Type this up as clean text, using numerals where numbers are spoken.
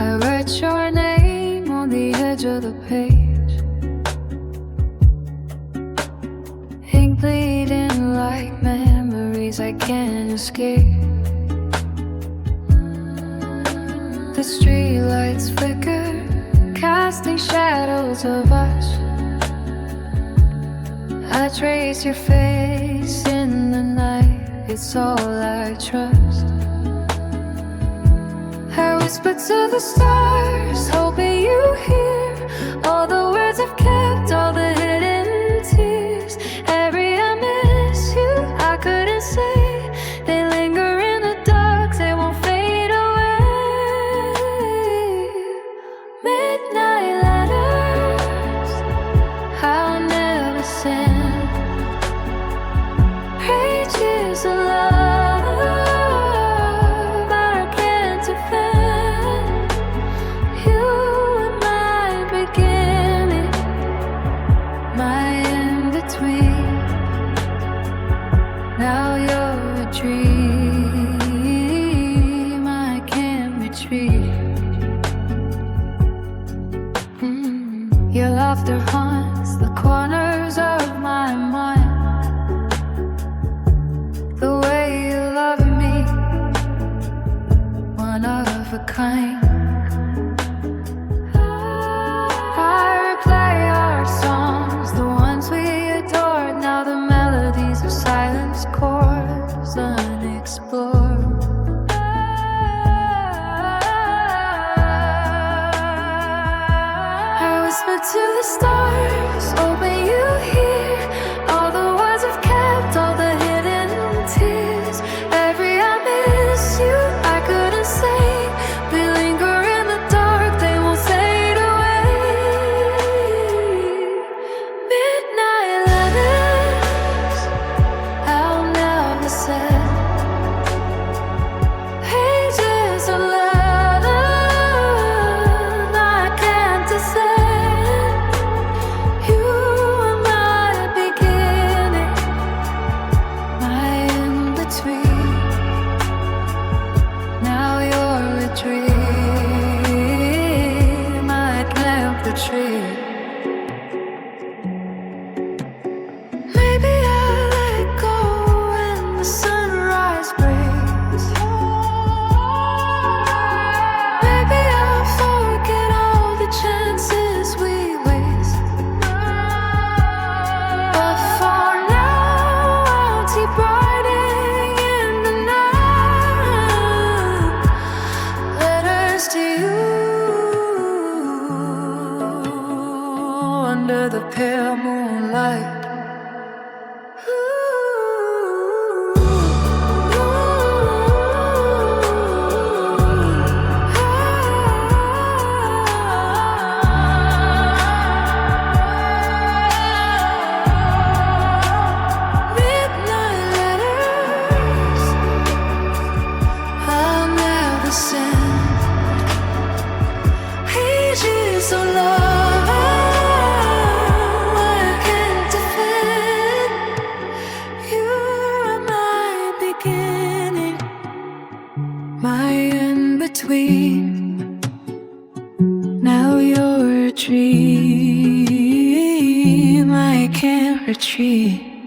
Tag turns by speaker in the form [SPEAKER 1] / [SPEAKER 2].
[SPEAKER 1] I write your name on the edge of the page, ink bleeding like memories I can't escape. The streetlights flicker, casting shadows of us. I trace your face in the night, it's all I trust. I whisper to the stars, hoping you hear all the words I've kept, all the hidden tears. Every I miss you, I couldn't say. They linger in the dark, they won't fade away. Midnight letters, I'll never send. Pages of love now you're a dream I can't retrieve. Your laughter haunts the corners of my mind. The way you love me, one of a kind. I replay our songs, the ones we adored. Now the melodies of silence chords unexplored. I whisper to the stars, hoping you hear all the words I've kept, all the hidden tears. Every I miss you, I couldn't say. They linger in the dark, they won't fade away. Midnight letters, I'll never send. Pages of love I can't descend. You are my beginning, my in-between. Now you're a dream I can't retrieve. Maybe I'll let go when the sunrise breaks. Maybe I'll forget all the chances we waste. But for now, I'll keep writing in the night letters to you under the pale moonlight. Midnight letters, I'll never send. Pages of love I can't defend. You are my beginning, my in-between. Now you're a dream I can't retrieve.